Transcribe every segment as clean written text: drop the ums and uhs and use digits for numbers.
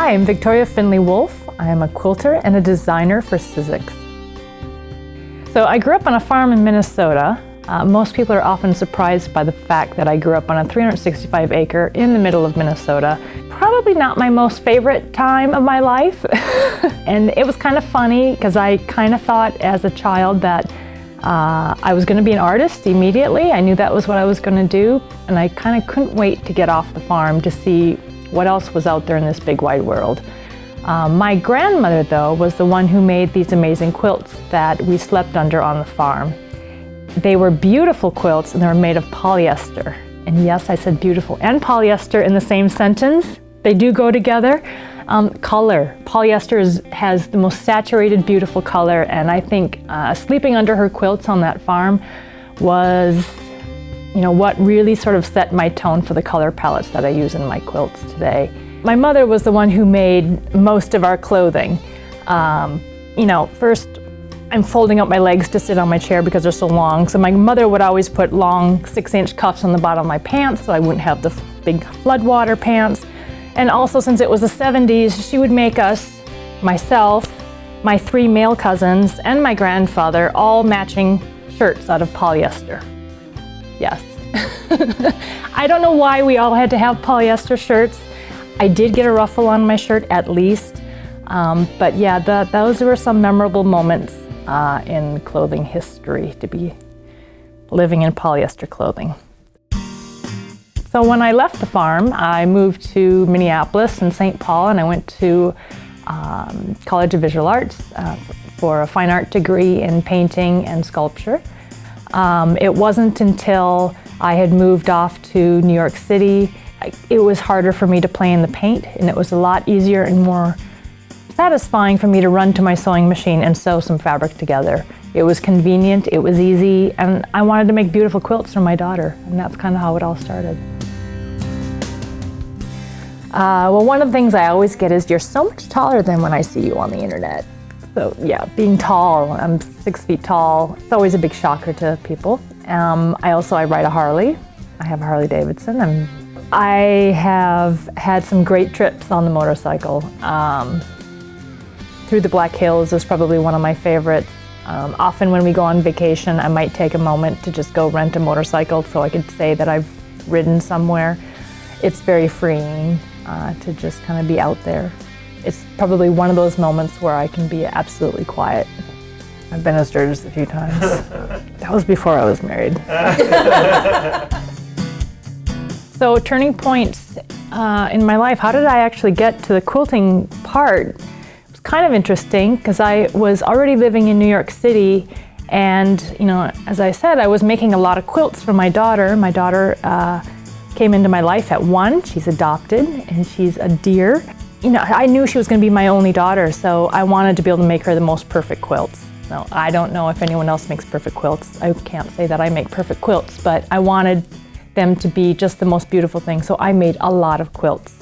Hi, I'm Findlay Wolfe. I am a quilter and a designer for Sizzix. So I grew up on a farm in Minnesota. Most people are often surprised by the fact that I grew up on a 365 acre in the middle of Minnesota. Probably not my most favorite time of my life. And it was kind of funny because I kind of thought as a child that I was going to be an artist immediately. I knew that was what I was going to do, and I kind of couldn't wait to get off the farm to see what else was out there in this big wide world. My grandmother, though, was the one who made these amazing quilts that we slept under on the farm. They were beautiful quilts, and they were made of polyester. And yes, I said beautiful and polyester in the same sentence. They do go together. Color. Polyester has the most saturated, beautiful color, and I think sleeping under her quilts on that farm was, what really sort of set my tone for the color palettes that I use in my quilts today. My mother was the one who made most of our clothing. First I'm folding up my legs to sit on my chair because they're so long, so my mother would always put long 6-inch cuffs on the bottom of my pants so I wouldn't have the big floodwater pants. And also, since it was the 70s, she would make us, myself, my 3 male cousins, and my grandfather all matching shirts out of polyester. Yes. I don't know why we all had to have polyester shirts. I did get a ruffle on my shirt at least. But yeah, those were some memorable moments in clothing history, to be living in polyester clothing. So when I left the farm, I moved to Minneapolis and St. Paul, and I went to College of Visual Arts for a fine art degree in painting and sculpture. It wasn't until I had moved off to New York City, it was harder for me to play in the paint, and it was a lot easier and more satisfying for me to run to my sewing machine and sew some fabric together. It was convenient, it was easy, and I wanted to make beautiful quilts for my daughter, and that's kind of how it all started. Well, one of the things I always get is, you're so much taller than when I see you on the internet. So yeah, being tall, I'm 6 feet tall. It's always a big shocker to people. I ride a Harley. I have a Harley Davidson. I have had some great trips on the motorcycle. Through the Black Hills is probably one of my favorites. Often when we go on vacation, I might take a moment to just go rent a motorcycle so I could say that I've ridden somewhere. It's very freeing to just kind of be out there. It's probably one of those moments where I can be absolutely quiet. I've been to Sturgis a few times. That was before I was married. So turning points in my life, how did I actually get to the quilting part? It was kind of interesting because I was already living in New York City, and as I said, I was making a lot of quilts for my daughter. My daughter came into my life at 1. She's adopted, and she's a dear. I knew she was going to be my only daughter, so I wanted to be able to make her the most perfect quilts. Now, I don't know if anyone else makes perfect quilts. I can't say that I make perfect quilts, but I wanted them to be just the most beautiful thing, so I made a lot of quilts.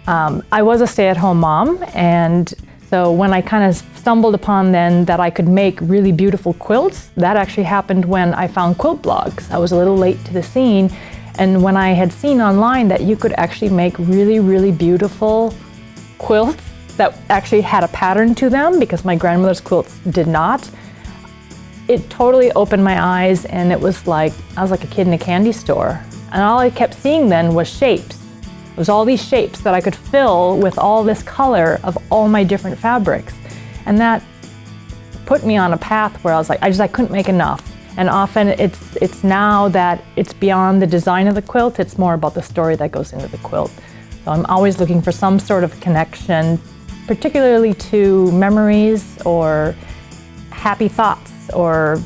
I was a stay-at-home mom, and so when I kind of stumbled upon then that I could make really beautiful quilts, that actually happened when I found quilt blogs. I was a little late to the scene, and when I had seen online that you could actually make really, really beautiful quilts that actually had a pattern to them, because my grandmother's quilts did not, it totally opened my eyes, and it was like I was like a kid in a candy store. And all I kept seeing then was shapes. It was all these shapes that I could fill with all this color of all my different fabrics. And that put me on a path where I was like, I couldn't make enough. And often it's now that it's beyond the design of the quilt, it's more about the story that goes into the quilt. So I'm always looking for some sort of connection, particularly to memories or happy thoughts or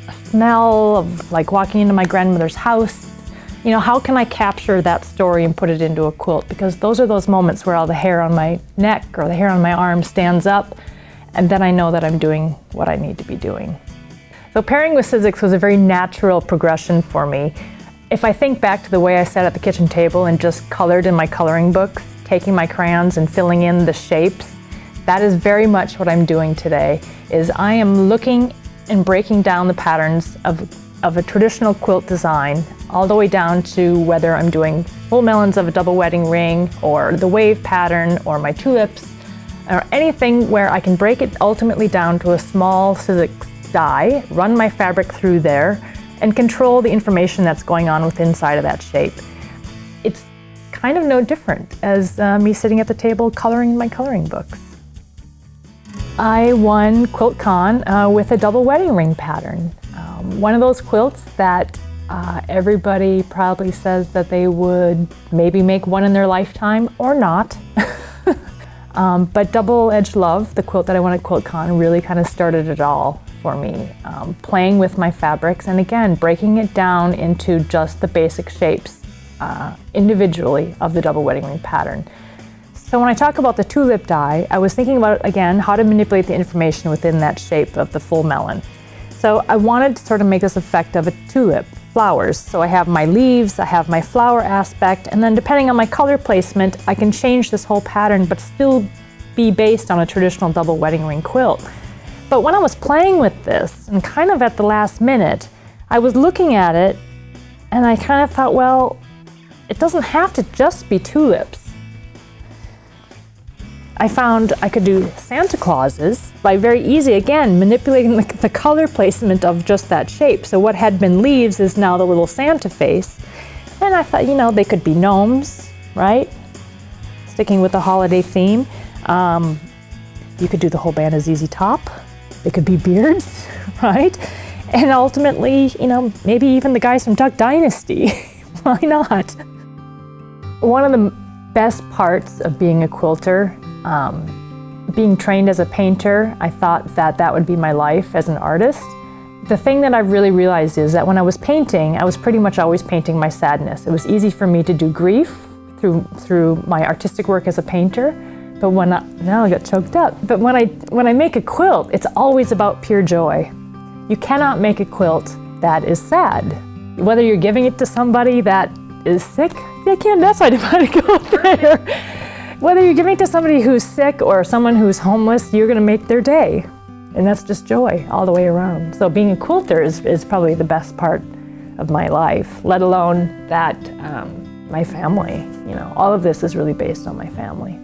a smell of like walking into my grandmother's house. How can I capture that story and put it into a quilt? Because those are those moments where all the hair on my neck or the hair on my arm stands up, and then I know that I'm doing what I need to be doing. So pairing with Sizzix was a very natural progression for me. If I think back to the way I sat at the kitchen table and just colored in my coloring books, taking my crayons and filling in the shapes, that is very much what I'm doing today, is I am looking and breaking down the patterns of a traditional quilt design all the way down to whether I'm doing full melons of a double wedding ring or the wave pattern or my tulips or anything where I can break it ultimately down to a small Sizzix die, run my fabric through there, and control the information that's going on within inside of that shape. It's kind of no different as me sitting at the table coloring my coloring books. I won QuiltCon with a double wedding ring pattern. One of those quilts that everybody probably says that they would maybe make one in their lifetime or not. But Double Edged Love, the quilt that I won at QuiltCon, really kind of started it all for me. Playing with my fabrics and again, breaking it down into just the basic shapes individually of the double wedding ring pattern. So when I talk about the tulip die, I was thinking about, again, how to manipulate the information within that shape of the full melon. So I wanted to sort of make this effect of a tulip, flowers. So I have my leaves, I have my flower aspect, and then depending on my color placement, I can change this whole pattern but still be based on a traditional double wedding ring quilt. But when I was playing with this, and kind of at the last minute, I was looking at it and I kind of thought, well, it doesn't have to just be tulips. I found I could do Santa Clauses by very easy, again, manipulating the color placement of just that shape. So what had been leaves is now the little Santa face. And I thought, you know, they could be gnomes, right? Sticking with the holiday theme. You could do the whole band of ZZ Top. They could be beards, right? And ultimately, you know, maybe even the guys from Duck Dynasty. Why not? One of the best parts of being a quilter, being trained as a painter, I thought that that would be my life as an artist. The thing that I really realized is that when I was painting, I was pretty much always painting my sadness. It was easy for me to do grief through my artistic work as a painter. But now I got choked up. But when I make a quilt, it's always about pure joy. You cannot make a quilt that is sad. Whether you're giving it to somebody that is sick, I can't decide if I go there. Whether you're giving it to somebody who's sick or someone who's homeless, you're gonna make their day. And that's just joy all the way around. So being a quilter is probably the best part of my life, let alone that my family. You know, all of this is really based on my family.